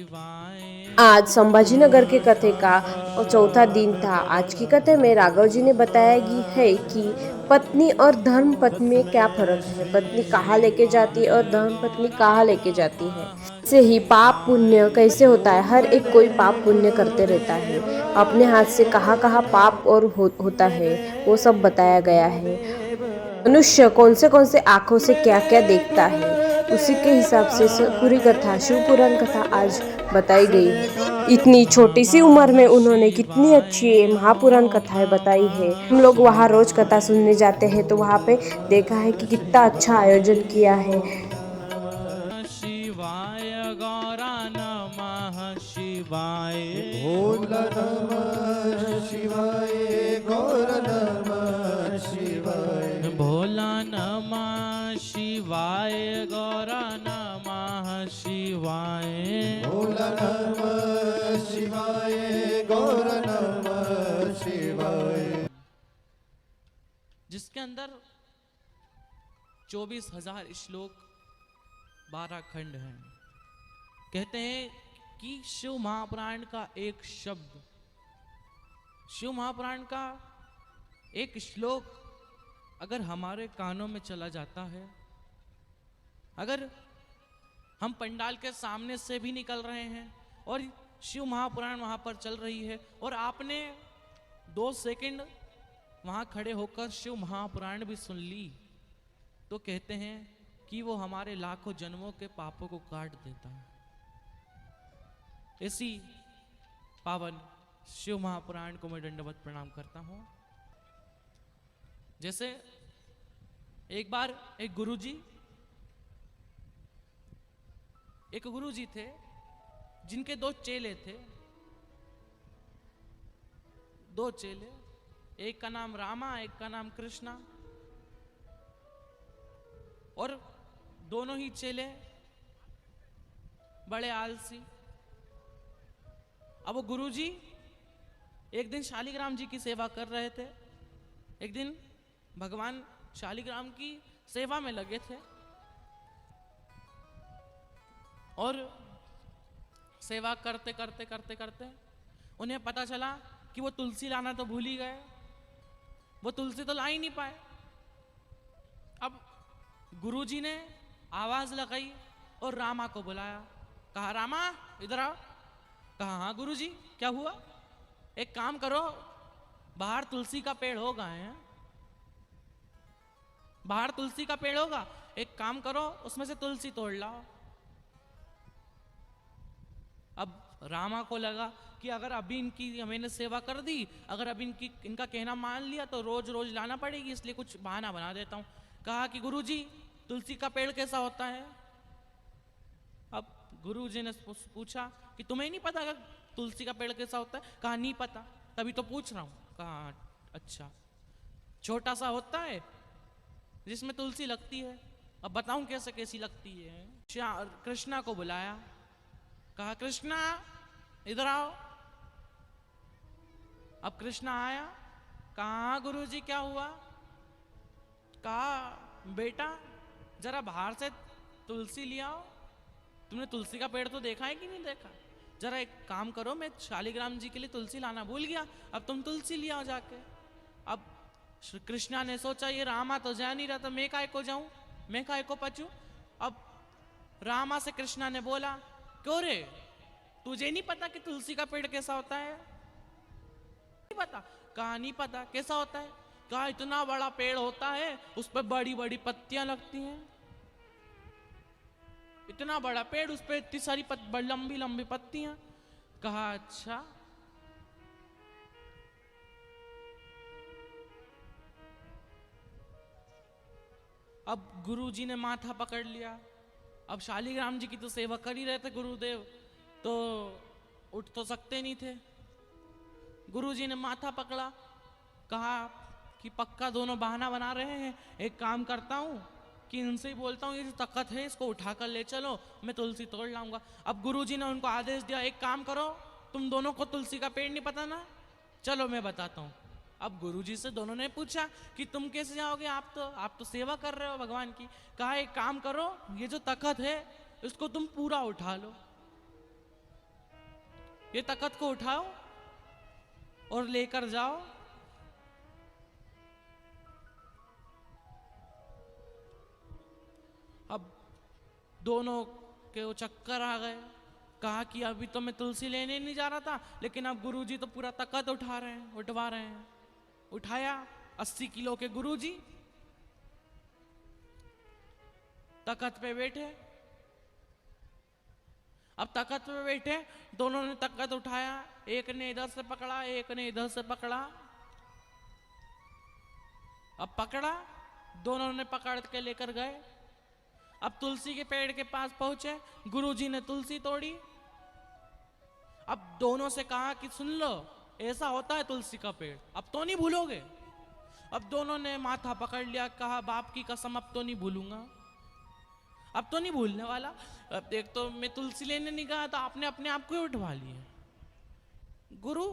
आज संभाजीनगर के कथे का चौथा दिन था। आज की कथे में राघव जी ने बताया है कि पत्नी और धर्म पत्नी में क्या फर्क है, पत्नी कहाँ लेके जाती है और धर्म पत्नी कहाँ लेके जाती है। से ही पाप पुण्य कैसे होता है, हर एक कोई पाप पुण्य करते रहता है। अपने हाथ से कहाँ कहाँ पाप और होता है वो सब बताया गया है। मनुष्य कौन से आंखों से क्या क्या देखता है, उसी के हिसाब से पूरी कथा शिव पुराण कथा आज बताई गई है। इतनी छोटी सी उम्र में उन्होंने कितनी अच्छी महापुराण कथाएं बताई है। हम लोग वहाँ रोज कथा सुनने जाते हैं तो वहाँ पे देखा है कि कितना अच्छा आयोजन किया है। शिवाय गौरा नमः शिवाय भोला नमः शिवाय गौरा नमः शिवाय भोला नमः शिवाय गौरा नमः शिवाय भोला नमः शिवाय गौरा नमः शिवाय। जिसके अंदर 24,000 श्लोक 12 खंड हैं। कहते हैं कि शिव महापुराण का एक शब्द, शिव महापुराण का एक श्लोक अगर हमारे कानों में चला जाता है, अगर हम पंडाल के सामने से भी निकल रहे हैं और शिव महापुराण वहां पर चल रही है और आपने 2 सेकंड वहां खड़े होकर शिव महापुराण भी सुन ली, तो कहते हैं कि वो हमारे लाखों जन्मों के पापों को काट देता है। इसी पावन शिव महापुराण को मैं दंडवत प्रणाम करता हूं। जैसे एक बार एक गुरुजी थे जिनके 2 चेले थे। 2 चेले, एक का नाम रामा, एक का नाम कृष्णा, और दोनों ही चेले बड़े आलसी। अब वो गुरुजी एक दिन शालिग्राम जी की सेवा कर रहे थे। एक दिन भगवान शालिग्राम की सेवा में लगे थे और सेवा करते करते करते करते उन्हें पता चला कि वो तुलसी लाना तो भूल ही गए। वो तुलसी तो ला ही नहीं पाए। अब गुरुजी ने आवाज लगाई और रामा को बुलाया। कहा, रामा इधर आओ। कहा, हाँ गुरुजी क्या हुआ? एक काम करो, बाहर तुलसी का पेड़ होगा है, बाहर तुलसी का पेड़ होगा, एक काम करो उसमें से तुलसी तोड़ लाओ। अब रामा को लगा कि अगर अभी इनकी मैंने सेवा कर दी, अगर अभी इनका कहना मान लिया तो रोज रोज लाना पड़ेगी, इसलिए कुछ बहाना बना देता हूं। कहा कि गुरुजी तुलसी का पेड़ कैसा होता है? अब गुरुजी ने पूछा कि तुम्हें नहीं पता तुलसी का पेड़ कैसा होता है? कहा, नहीं पता, तभी तो पूछ रहा हूं। कहा, अच्छा, छोटा सा होता है जिसमें तुलसी लगती है। अब बताऊं कैसे कैसी लगती है? कृष्णा को बुलाया। कहा, कृष्णा इधर आओ। अब कृष्णा आया। कहा, गुरुजी क्या हुआ? कहा, बेटा जरा बाहर से तुलसी ले आओ। तुमने तुलसी का पेड़ तो देखा है कि नहीं देखा? जरा एक काम करो, मैं शालिग्राम जी के लिए तुलसी लाना भूल गया, अब तुम तुलसी ले आओ जाके। अब श्री कृष्णा ने सोचा ये रामा तो जा नहीं रहा, तो मैं काहे को जाऊं, मैं काहे को पचूं। अब रामा से कृष्णा ने बोला, क्यों रे, तुझे नहीं पता कि तुलसी का पेड़ कैसा होता है? नहीं पता? कहा, नहीं पता, कैसा होता है? कहा, इतना बड़ा पेड़ होता है, उस पर बड़ी बड़ी पत्तियां लगती हैं। इतना बड़ा पेड़, उस पर इतनी सारी लंबी लंबी पत्तियां। कहा, अच्छा। अब गुरुजी ने माथा पकड़ लिया। अब शालिग्राम जी की तो सेवा कर ही रहे थे गुरुदेव, तो उठ तो सकते नहीं थे। गुरुजी ने माथा पकड़ा। कहा कि पक्का दोनों बहाना बना रहे हैं, एक काम करता हूं कि इनसे ही बोलता हूँ, ये जो तख्त है इसको उठाकर ले चलो, मैं तुलसी तोड़ लाऊंगा। अब गुरुजी ने उनको आदेश दिया, एक काम करो, तुम दोनों को तुलसी का पेड़ नहीं पता ना, चलो मैं बताता हूँ। अब गुरुजी से दोनों ने पूछा कि तुम कैसे जाओगे, आप तो सेवा कर रहे हो भगवान की। कहा, एक काम करो, ये जो तख्त है इसको तुम पूरा उठा लो। ये तख्त को उठाओ और लेकर जाओ। अब दोनों के वो चक्कर आ गए। कहा कि अभी तो मैं तुलसी लेने नहीं जा रहा था, लेकिन अब गुरुजी तो पूरा तख्त उठा रहे हैं, उठवा रहे हैं। उठाया 80 किलो के गुरुजी, तख्त पे बैठे। अब तख्त पे बैठे, दोनों ने तख्त उठाया, एक ने इधर से पकड़ा, एक ने इधर से पकड़ा। अब पकड़ा, दोनों ने पकड़ के लेकर गए। अब तुलसी के पेड़ के पास पहुंचे, गुरुजी ने तुलसी तोड़ी। अब दोनों से कहा कि सुन लो, ऐसा होता है तुलसी का पेड़, अब तो नहीं भूलोगे। अब दोनों ने माथा पकड़ लिया, कहा बाप की कसम अब तो नहीं भूलूंगा, अब तो नहीं भूलने वाला। अब एक तो मैं तुलसी लेने नहीं गया तो आपने अपने आप को ही उठवा लिया। गुरु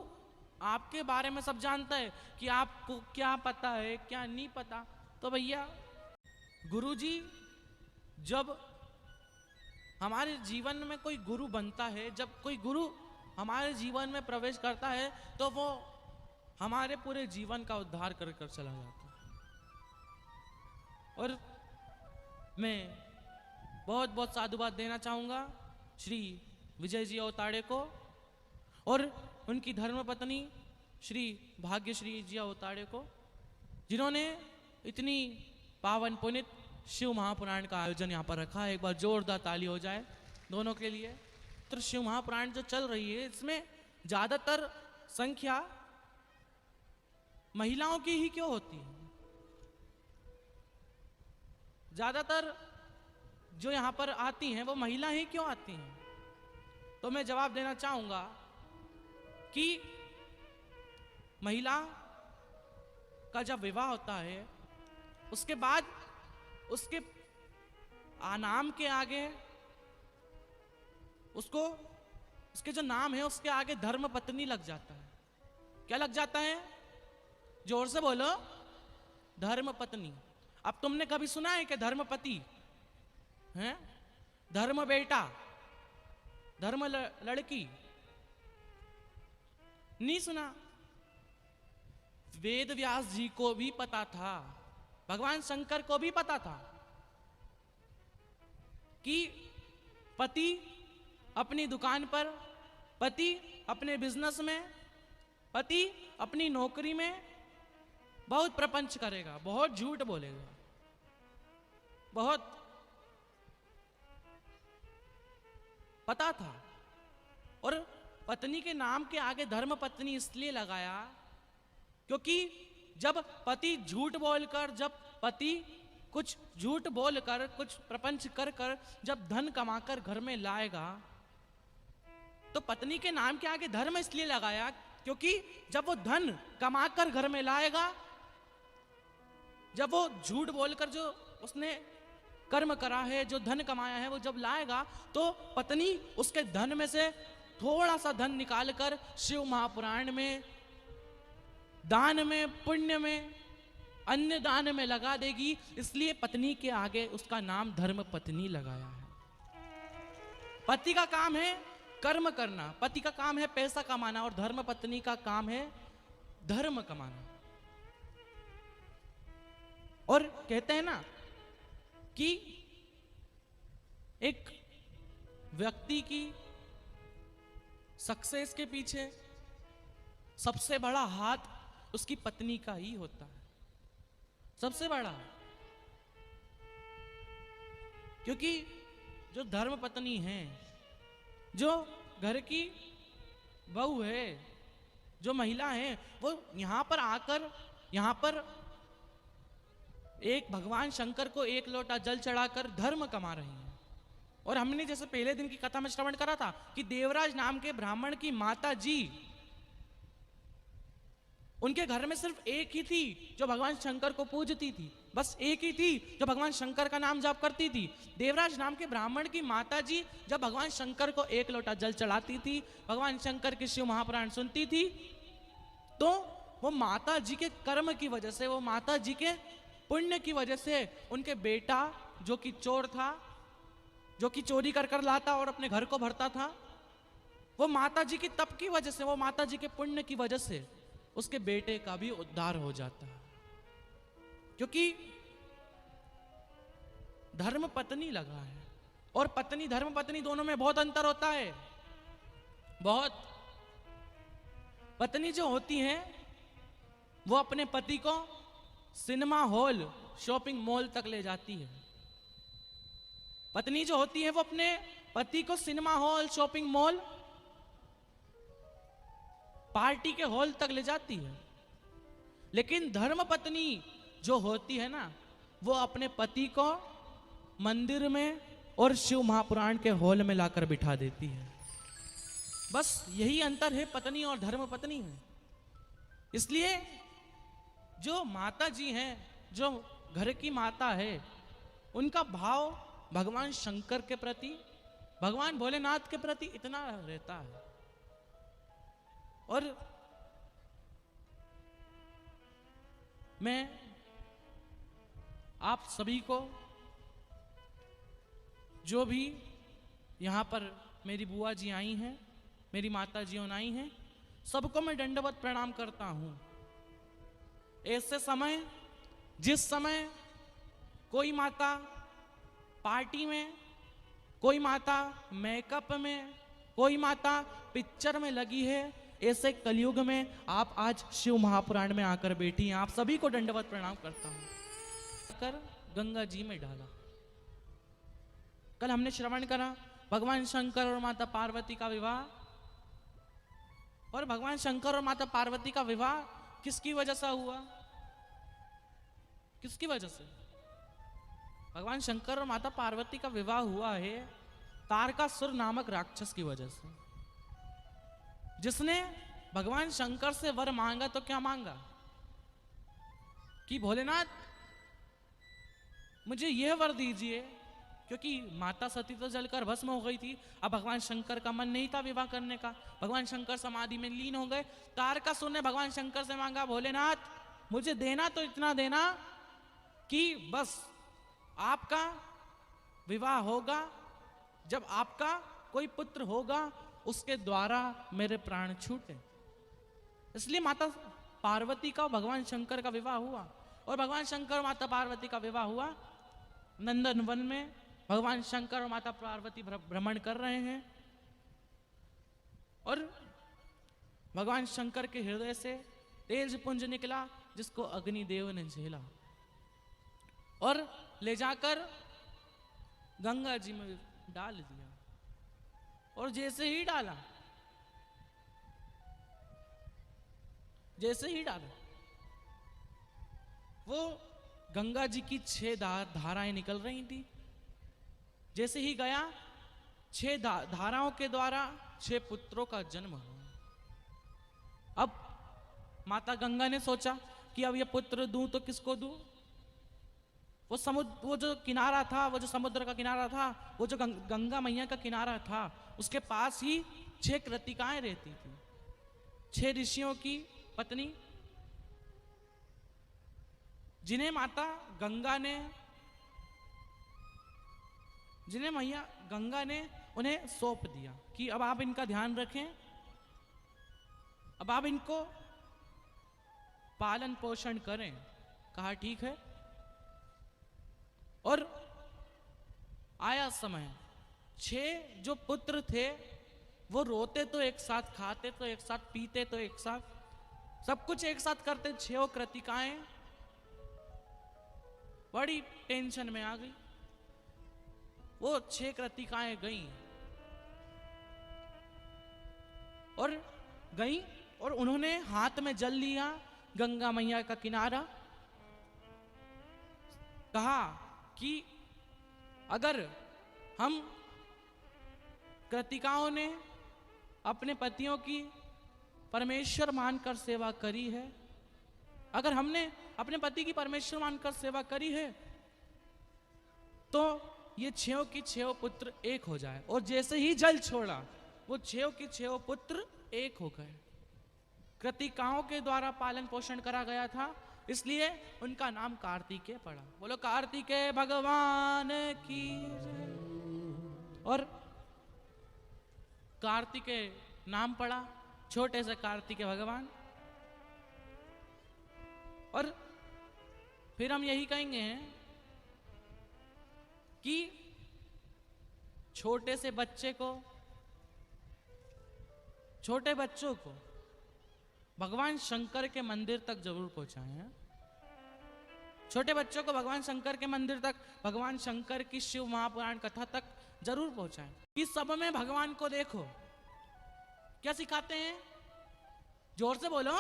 आपके बारे में सब जानता है कि आपको क्या पता है क्या नहीं पता। तो भैया गुरुजी जब हमारे जीवन में कोई गुरु बनता है, जब कोई गुरु हमारे जीवन में प्रवेश करता है, तो वो हमारे पूरे जीवन का उद्धार कर कर चला जाता है। और मैं बहुत बहुत साधुवाद देना चाहूँगा श्री विजय जी अवताड़े को और उनकी धर्मपत्नी श्री भाग्यश्री जी अवताड़े को, जिन्होंने इतनी पावन पुनित शिव महापुराण का आयोजन यहाँ पर रखा है। एक बार जोरदार ताली हो जाए दोनों के लिए। तो शिव महापुराण जो चल रही है, इसमें ज्यादातर संख्या महिलाओं की ही क्यों होती है? ज्यादातर जो यहाँ पर आती हैं वो महिला ही क्यों आती हैं? तो मैं जवाब देना चाहूंगा कि महिला का जब विवाह होता है, उसके बाद उसके नाम के आगे उसको, उसके जो नाम है उसके आगे धर्म पत्नी लग जाता है। क्या लग जाता है? जोर से बोलो, धर्म पत्नी। अब तुमने कभी सुना है कि धर्मपति है, धर्म बेटा, धर्म लड़की? नहीं सुना। वेद व्यास जी को भी पता था, भगवान शंकर को भी पता था कि पति अपनी दुकान पर, पति अपने बिजनेस में, पति अपनी नौकरी में बहुत प्रपंच करेगा, बहुत झूठ बोलेगा, बहुत पता था। और पत्नी के नाम के आगे धर्म पत्नी इसलिए लगाया क्योंकि जब पति झूठ बोलकर, जब पति कुछ झूठ बोलकर, कुछ प्रपंच कर कर जब धन कमाकर घर में लाएगा, तो पत्नी के नाम के आगे धर्म इसलिए लगाया क्योंकि जब वो धन कमाकर घर में लाएगा, जब वो झूठ बोलकर जो उसने कर्म करा है, जो धन कमाया है, वो जब लाएगा, तो पत्नी उसके धन में से थोड़ा सा धन निकालकर शिव महापुराण में, दान में, पुण्य में, अन्य दान में लगा देगी। इसलिए पत्नी के आगे उसका नाम धर्म पत्नी लगाया है। पति का काम है कर्म करना, पति का काम है पैसा कमाना, और धर्म पत्नी का काम है धर्म कमाना। और कहते हैं ना कि एक व्यक्ति की सक्सेस के पीछे सबसे बड़ा हाथ उसकी पत्नी का ही होता है, सबसे बड़ा। क्योंकि जो धर्म पत्नी है, जो घर की बहू है, जो महिला है, वो यहां पर आकर, यहां पर एक भगवान शंकर को एक लोटा जल चढ़ाकर धर्म कमा रही हैं। और हमने जैसे पहले दिन की कथा में श्रवण करा था कि देवराज नाम के ब्राह्मण की माता जी, उनके घर में सिर्फ एक ही थी जो भगवान शंकर को पूजती थी, बस एक ही थी जो भगवान शंकर का नाम जाप करती थी। देवराज नाम के ब्राह्मण की माता जी जब भगवान शंकर को एक लोटा जल चढ़ाती थी, भगवान शंकर के शिव महापुराण सुनती थी, तो वो माता जी के कर्म की वजह से, वो माता जी के पुण्य की वजह से उनके बेटा जो कि चोर था, जो कि चोरी कर कर लाता और अपने घर को भरता था, वो माता जी की तप की वजह से, वो माता जी के पुण्य की वजह से उसके बेटे का भी उद्धार हो जाता है। क्योंकि धर्म पत्नी लगा है, और पत्नी धर्म पत्नी दोनों में बहुत अंतर होता है, बहुत। पत्नी जो होती है वो अपने पति को सिनेमा हॉल, शॉपिंग मॉल तक ले जाती है। पत्नी जो होती है वो अपने पति को cinema hall, shopping mall, party के हॉल तक ले जाती है। लेकिन धर्म पत्नी जो होती है ना, वो अपने पति को मंदिर में और शिव महापुराण के हॉल में लाकर बिठा देती है। बस यही अंतर है पत्नी और धर्म पत्नी में। इसलिए जो माता जी हैं, जो घर की माता है, उनका भाव भगवान शंकर के प्रति, भगवान भोलेनाथ के प्रति इतना रहता है। और मैं आप सभी को, जो भी यहाँ पर मेरी बुआ जी आई हैं, मेरी माता जी आई हैं, सबको मैं दंडवत प्रणाम करता हूँ। ऐसे समय, जिस समय कोई माता पार्टी में, कोई माता मेकअप में, कोई माता पिक्चर में लगी है, ऐसे कलयुग में आप आज शिव महापुराण में आकर बैठी हैं। आप सभी को दंडवत प्रणाम करता हूं। कर गंगा जी में डाला। कल हमने श्रवण करा भगवान शंकर और माता पार्वती का विवाह, और भगवान शंकर और माता पार्वती का विवाह किसकी वजह से हुआ? किसकी वजह से? भगवान शंकर और माता पार्वती का विवाह हुआ है तारकासुर नामक राक्षस की वजह से, जिसने भगवान शंकर से वर मांगा तो क्या मांगा कि भोलेनाथ मुझे यह वर दीजिए, क्योंकि माता सती तो जलकर भस्म हो गई थी। अब भगवान शंकर का मन नहीं था विवाह करने का, भगवान शंकर समाधि में लीन हो गए। तारकासुर ने भगवान शंकर से मांगा, भोलेनाथ मुझे देना तो इतना देना कि बस आपका विवाह होगा, जब आपका कोई पुत्र होगा उसके द्वारा मेरे प्राण छूटे। इसलिए माता पार्वती का भगवान शंकर का विवाह हुआ, और भगवान शंकर और माता पार्वती का विवाह हुआ नंदन वन में। भगवान शंकर और माता पार्वती भ्रमण कर रहे हैं, और भगवान शंकर के हृदय से तेज पुंज निकला, जिसको अग्निदेव ने झेला और ले जाकर गंगा जी में डाल दिया। और जैसे ही डाला, वो गंगा जी की 6 धाराएं निकल रही थी। जैसे ही गया, 6 धाराओं के द्वारा 6 पुत्रों का जन्म हुआ। अब माता गंगा ने सोचा कि अब ये पुत्र दूं तो किसको दूं? वो समुद्र, वो जो किनारा था, वो जो समुद्र का किनारा था, वो जो गंगा मैया का किनारा था, उसके पास ही 6 कृतिकाएं रहती थी, 6 ऋषियों की पत्नी, जिन्हें मैया गंगा ने उन्हें सौंप दिया कि अब आप इनका ध्यान रखें, अब आप इनको पालन पोषण करें। कहा ठीक है। और आया समय, 6 जो पुत्र थे वो रोते तो एक साथ, खाते तो एक साथ, पीते तो एक साथ, सब कुछ एक साथ करते। 6 कृतिकाएं बड़ी टेंशन में आ गई। वो 6 कृतिकाएं गईं और उन्होंने हाथ में जल लिया गंगा मैया का किनारा। कहा कि अगर हम कृतिकाओं ने अपने पतियों की परमेश्वर मानकर सेवा करी है, अगर हमने अपने पति की परमेश्वर मानकर सेवा करी है, तो ये 6 की 6 पुत्र एक हो जाए। और जैसे ही जल छोड़ा, वो 6 की 6 पुत्र एक हो गए। कृतिकाओं के द्वारा पालन पोषण करा गया था, इसलिए उनका नाम कार्तिकेय पड़ा। बोलो कार्तिकेय भगवान की जय। और कार्तिकेय नाम पड़ा, छोटे से कार्तिकेय भगवान। और फिर हम यही कहेंगे कि छोटे से बच्चे को, छोटे बच्चों को भगवान शंकर के मंदिर तक जरूर पहुंचाएं। छोटे बच्चों को भगवान शंकर के मंदिर तक, भगवान शंकर की शिव महापुराण कथा तक जरूर पहुंचाएं। कि सब में भगवान को देखो। क्या सिखाते हैं? जोर से बोलो।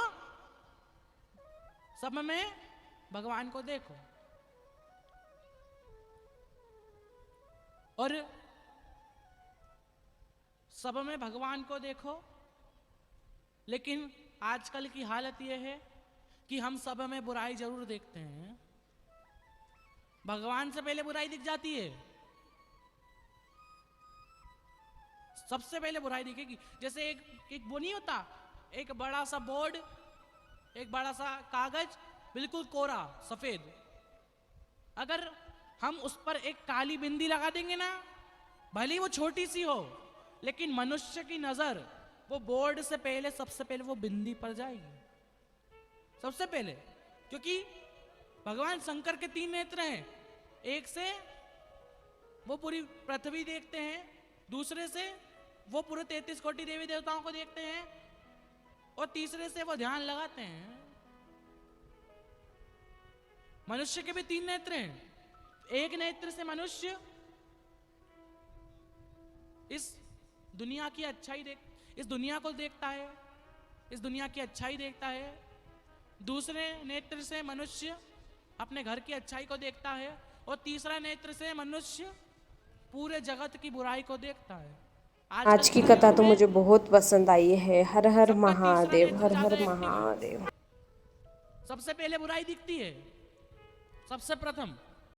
सब में भगवान को देखो। और सब में भगवान को देखो, लेकिन आजकल की हालत यह है कि हम सब में बुराई जरूर देखते हैं। भगवान से पहले बुराई दिख जाती है, सबसे पहले बुराई दिखेगी। जैसे एक वो नहीं होता, एक बड़ा सा बोर्ड, एक बड़ा सा कागज, बिल्कुल कोरा सफेद, अगर हम उस पर एक काली बिंदी लगा देंगे ना, भले ही वो छोटी सी हो, लेकिन मनुष्य की नजर वो बोर्ड से पहले, सबसे पहले वो बिंदी पर जाएगी, सबसे पहले। क्योंकि भगवान शंकर के 3 नेत्र हैं। एक से वो पूरी पृथ्वी देखते हैं, दूसरे से वो पूरे 33 कोटि देवी देवताओं को देखते हैं, और तीसरे से वो ध्यान लगाते हैं। मनुष्य के भी 3 नेत्र हैं। एक नेत्र से मनुष्य इस दुनिया की अच्छाई इस दुनिया को देखता है, इस दुनिया की अच्छाई देखता है। दूसरे नेत्र से मनुष्य अपने घर की अच्छाई को देखता है, और तीसरा नेत्र से मनुष्य पूरे जगत की बुराई को देखता है। आज की कथा तो मुझे बहुत पसंद आई है। हर हर सबका तीसरा महादेव, नेत्र हर ज्यादा हर एक्टिव है। महादेव। सबसे पहले बुराई दिखती है, सबसे प्रथम।